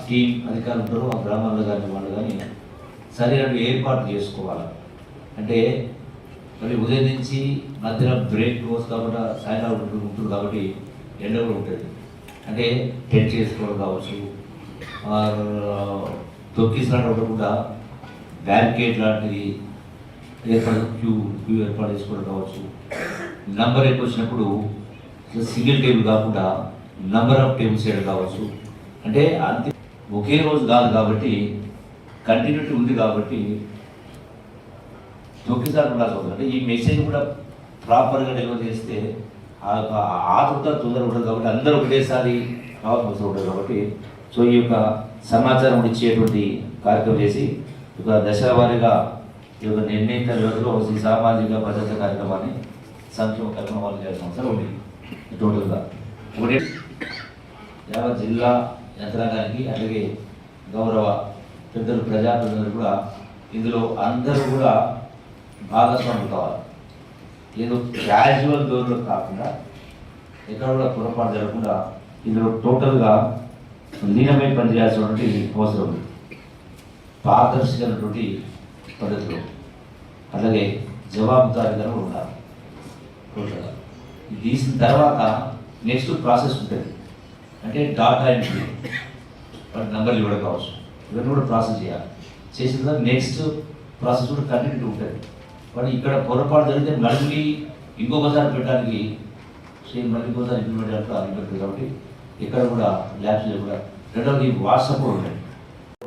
Team అధికారులు ఉంటారు ఆ గ్రామాల్లో కానీ వాళ్ళు కానీ సరైన ఏర్పాటు చేసుకోవాలి. అంటే మరి ఉదయం నుంచి మధ్యలో బ్రేక్ రోజు కాబట్టి సాయంకాలం ఉంటుంది కాబట్టి ఎండ కూడా ఉంటుంది. అంటే టెంట్ చేసుకోవడం కావచ్చు, తొక్కిసలాట ఉండకుండా బ్యారికేడ్ లాంటిది క్యూ ఏర్పాటు చేసుకోవడం కావచ్చు. నంబర్ ఎక్కువ వచ్చినప్పుడు సింగిల్ టేబుల్ కాకుండా నంబర్ ఆఫ్ టేబుల్స్ వేయడం కావచ్చు. అంటే అంతే ఒకే రోజు కాదు కాబట్టి కంటిన్యూటీ ఉంది కాబట్టి తొక్కిసారి ఉండాల్సి అవుతుంది. అంటే ఈ మెసేజ్ కూడా ప్రాపర్గా డెలివర్ చేస్తే ఆతృత తొందరగా ఉంటుంది కాబట్టి అందరూ ఒకటేసారి అవసరం ఉంటుంది కాబట్టి సో ఈ యొక్క సమాచారం ఇచ్చేటువంటి కార్యక్రమం చేసి ఒక దశల వారీగా ఈ యొక్క నిర్ణీత వ్యవధిలో ఈ సామాజిక భద్రత కార్యక్రమాన్ని సంక్షేమ కార్యక్రమాలు చేయాల్సిన అవసరం ఉంది. టోటల్గా ఒకటి యావత్ జిల్లా యంత్రాంగానికి అలాగే గౌరవ పెద్దలు ప్రజాప్రతినిధులు కూడా ఇందులో అందరూ కూడా భాగస్వాములు కావాలి. ఏదో క్యాజువల్ దూరంలో కాకుండా ఎక్కడ కూడా పొరపాటు జరగకుండా ఇందులో టోటల్గా లీనమై పనిచేయాల్సినటువంటి అవసరం ఉంది. పారదర్శకమైనటువంటి పద్ధతిలో అలాగే జవాబుదారీగా ఉండాలి. టోటల్గా తీసిన తర్వాత నెక్స్ట్ ప్రాసెస్ ఉంటుంది. అంటే డాటా ఎంట్రీ వాటి నెంబర్లు ఇవ్వడం కావచ్చు, ఇవన్నీ కూడా ప్రాసెస్ చేయాలి. చేసిన తర్వాత నెక్స్ట్ ప్రాసెస్ కూడా కంటిన్యూ ఉంటుంది. వాడు ఇక్కడ పొరపాటు జరిగితే మళ్ళీ ఇంకొకసారి పెట్టడానికి మళ్ళీ ఇంకోసారి ఇంప్లిమెంట్ చేయడానికి కాబట్టి ఇక్కడ కూడా ల్యాబ్స్ కూడా రెండవది వాట్సాప్ కూడా ఉంటాయి.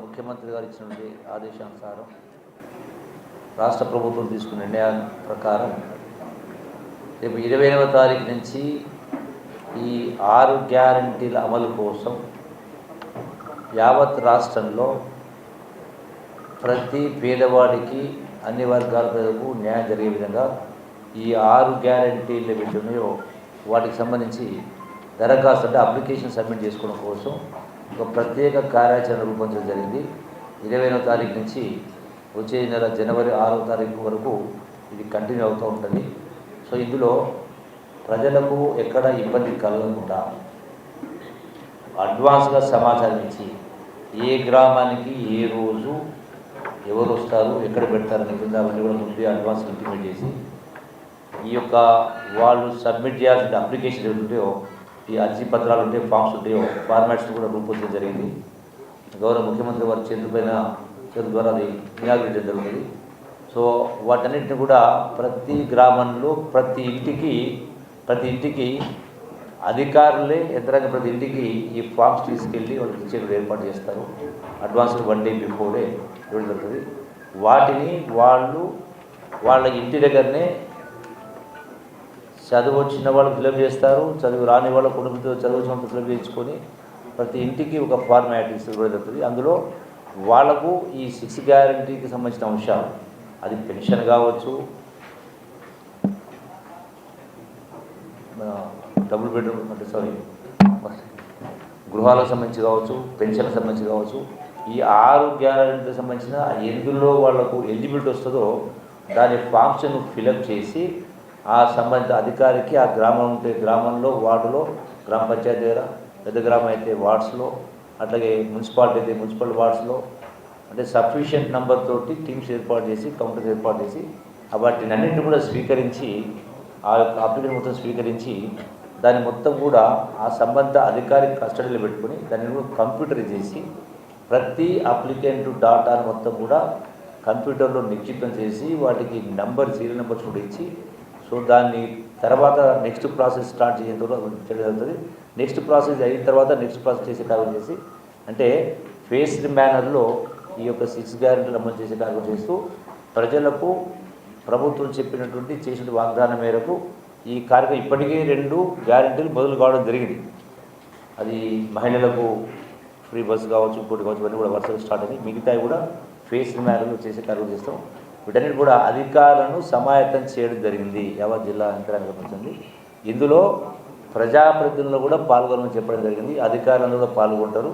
ముఖ్యమంత్రి గారు ఇచ్చినటువంటి ఆదేశానుసారం రాష్ట్ర ప్రభుత్వం తీసుకున్న నిర్ణయం ప్రకారం రేపు 28వ తారీఖు నుంచి ఈ 6 గ్యారంటీల అమలు కోసం యావత్ రాష్ట్రంలో ప్రతి పేదవాడికి అన్ని వర్గాల ప్రజలకు న్యాయం జరిగే విధంగా ఈ 6 గ్యారంటీలు ఏవైతే ఉన్నాయో వాటికి సంబంధించి దరఖాస్తు అంటే అప్లికేషన్ సబ్మిట్ చేసుకోవడం కోసం ఒక ప్రత్యేక కార్యాచరణ రూపొందించడం జరిగింది. 20వ తారీఖు నుంచి వచ్చే నెల జనవరి 6వ తారీఖు వరకు ఇది కంటిన్యూ అవుతూ ఉంటుంది. సో ఇందులో ప్రజలకు ఎక్కడ ఇబ్బంది కలగకుండా అడ్వాన్స్గా సమాచారం ఇచ్చి ఏ గ్రామానికి ఏ రోజు ఎవరు వస్తారు ఎక్కడ పెడతారనే కింద అవన్నీ కూడా ముందే అడ్వాన్స్ ఇంటిమేట్ చేసి ఈ యొక్క వాళ్ళు సబ్మిట్ చేయాల్సిన అప్లికేషన్ ఉంటాయో ఈ అర్జీ పత్రాలు ఉంటే ఫామ్స్ ఉంటాయో ఫార్మాట్స్ కూడా రూపొందించడం జరిగింది. గౌరవ ముఖ్యమంత్రి వారి చేతుల ద్వారా అది ఇనాగ్రేట్ జరుగుతుంది. సో వాటన్నిటిని కూడా ప్రతి గ్రామంలో ప్రతి ఇంటికి అధికారులే యంత్రాంగం ప్రతి ఇంటికి ఈ ఫామ్స్ తీసుకెళ్ళి వాళ్ళకి ఇచ్చే ఏర్పాటు చేస్తారు. అడ్వాన్స్ 1 డే బిఫోరే ఇవ్వడం జరుగుతుంది. వాటిని వాళ్ళ ఇంటి దగ్గరనే చదువు వచ్చిన వాళ్ళు ఫిలప్ చేస్తారు, చదువు రాని వాళ్ళ కుటుంబంతో చదువు వచ్చిన వాళ్ళు ఫిలప్ చేయించుకొని ప్రతి ఇంటికి ఒక ఫార్మాలిటీస్ ఇవ్వడం జరుగుతుంది. అందులో వాళ్లకు ఈ 6 గ్యారంటీకి సంబంధించిన అంశాలు అది పెన్షన్ కావచ్చు, డబుల్ బెడ్రూమ్ గృహాలకు సంబంధించి కావచ్చు, పెన్షన్లకు సంబంధించి కావచ్చు, ఈ 6 గ్యారంటీలకు సంబంధించిన ఎందులో వాళ్లకు ఎలిజిబిలిటీ వస్తుందో దాని ఫామ్స్ను ఫిలప్ చేసి ఆ సంబంధిత అధికారికి ఆ గ్రామం ఉంటే గ్రామంలో వార్డులో గ్రామ పంచాయతీ దగ్గర, పెద్ద గ్రామం అయితే వార్డ్స్లో, అట్లాగే మున్సిపాలిటీ అయితే మున్సిపల్ వార్డ్స్లో అంటే సఫిషియెంట్ నెంబర్ తోటి టీమ్స్ ఏర్పాటు చేసి కౌంటర్స్ ఏర్పాటు చేసి వాటిని అన్నింటినీ కూడా స్వీకరించి ఆ యొక్క అప్లికేషన్ మొత్తం స్వీకరించి దాన్ని మొత్తం కూడా ఆ సంబంధిత అధికారి కస్టడీలో పెట్టుకొని దాన్ని కూడా కంప్యూటర్ చేసి ప్రతి అప్లికెంట్ డాటాను మొత్తం కూడా కంప్యూటర్లో నిక్షిప్తం చేసి వాటికి సీరియల్ నెంబర్స్ కూడా ఇచ్చి సో దాన్ని తర్వాత నెక్స్ట్ ప్రాసెస్ స్టార్ట్ చేయడం జరుగుతుంది. నెక్స్ట్ ప్రాసెస్ అయిన తర్వాత నెక్స్ట్ ప్రాసెస్ చేసే కార్యక్రమం చేసి అంటే ఫేస్డ్ మేనర్లో ఈ యొక్క 6 గ్యారెంటీలు అమలు చేసే కార్యక్రమం చేస్తూ ప్రజలకు ప్రభుత్వం చెప్పినటువంటి చేసిన వాగ్దానం మేరకు ఈ కార్యక్రమం ఇప్పటికే 2 గ్యారెంటీలు మొదలు కావడం జరిగింది. అది మహిళలకు ఫ్రీ బస్సు కావచ్చు, ఇంకోటి కావచ్చు, ఇవన్నీ కూడా వరుసగా స్టార్ట్ అయ్యి మిగతాయి కూడా ఫేస్డ్ మేనర్లో చేసే కార్యక్రమం చేస్తాం. వీటన్నిటి కూడా అధికారులను సమాయత్తం చేయడం జరిగింది. యావత్ జిల్లా యంత్రాంగం సంబంధించింది. ఇందులో ప్రజాప్రతినిధులు కూడా పాల్గొనమని చెప్పడం జరిగింది. అధికారులు కూడా పాల్గొంటారు.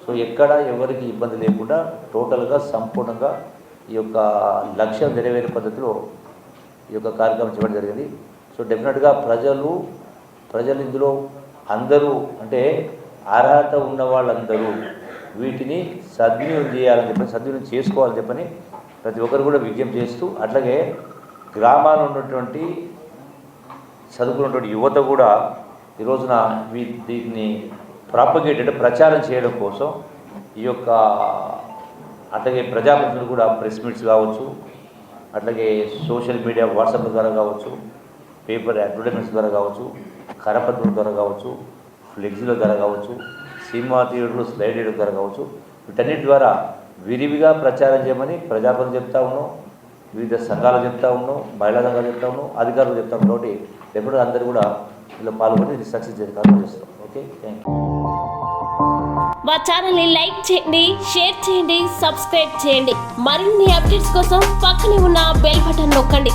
సో ఎక్కడ ఎవరికి ఇబ్బంది లేకుండా టోటల్గా సంపూర్ణంగా ఈ యొక్క లక్ష్యం నెరవేరే పద్ధతిలో ఈ యొక్క కార్యక్రమం చేయడం జరిగింది. సో డెఫినెట్గా ప్రజలు ఇందులో అందరూ అంటే అర్హత ఉన్న వాళ్ళందరూ వీటిని సద్వినియోగం చేయాలని చెప్పని సద్వినియోగం చేసుకోవాలని చెప్పని ప్రతి ఒక్కరు కూడా విజ్ఞప్తి చేస్తూ, అట్లాగే గ్రామాల్లో ఉన్నటువంటి చదువుకున్నటువంటి యువత కూడా ఈ రోజున దీన్ని ప్రాపగేట్ అంటే ప్రచారం చేయడం కోసం ఈ యొక్క అట్లాగే ప్రజాప్రతినిధులు కూడా ప్రెస్ మీట్స్ కావచ్చు, అట్లాగే సోషల్ మీడియా వాట్సాప్ ద్వారా కావచ్చు, పేపర్ అడ్వర్టైజ్మెంట్స్ ద్వారా కావచ్చు, కరపత్రం ద్వారా కావచ్చు, ఫ్లెక్సీల ద్వారా కావచ్చు, సినిమా థియేటర్లు స్లైడ్ చేయడం ద్వారా కావచ్చు, వీటన్నిటి ద్వారా విరివిగా ప్రచారం చేయమని ప్రజాప్రతినిధులు చెప్తా ఉన్నాం, వివిధ సంఘాలు చెప్తా ఉన్నాం, మహిళా సంఘాలు చెప్తా ఉన్నాం, అధికారులు చెప్తా ఉన్నాం. కాబట్టి ఎప్పుడు అందరూ కూడా ఇలా పాల్గొని ఇది సక్సెస్ చేయాలని చేస్తాం. Okay, thank you. మా ఛానల్ని లైక్ చేయండి, షేర్ చేయండి, సబ్స్క్రైబ్ చేయండి. మరిన్ని అప్డేట్స్ కోసం పక్కనే ఉన్న బెల్ బటన్ నొక్కండి.